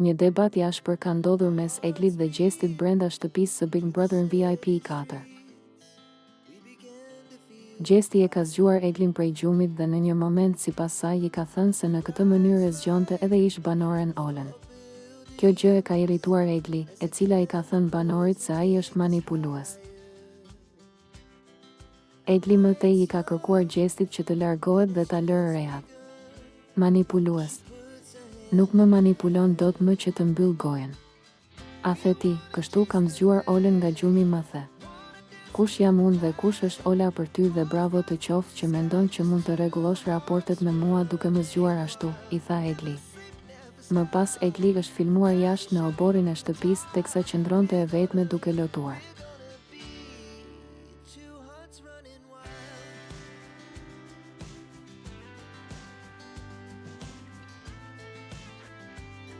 Një debat jashtëpër ka ndodhur mes Eglit dhe Gjestit brenda shtëpisë së Big Brother në VIP 4. Gjesti e ka zgjuar Eglin prej gjumit dhe në një moment sipas saj i ka thënë se në këtë mënyrë e zgjonte edhe ish banoren Olen. Kjo gjë e ka irrituar Egli, e cila i ka thënë banorit se ai është manipulues. Egli më tej i ka kërkuar Gjestit që të largohet dhe ta lërë rehat. Manipulues. Nuk më manipulon dot më që të mbyll gojen. A the ti, kështu kam zgjuar Olen nga gjumi më the. Kush jam unë dhe kush është Ola për ty dhe bravo të qoftë që mendon që mund të rregullosh raportet me mua duke më zgjuar ashtu, i tha Egli. Më pas Egli është filmuar jashtë në oborrin e shtëpisë teksa qëndronte e vetme duke lotuar.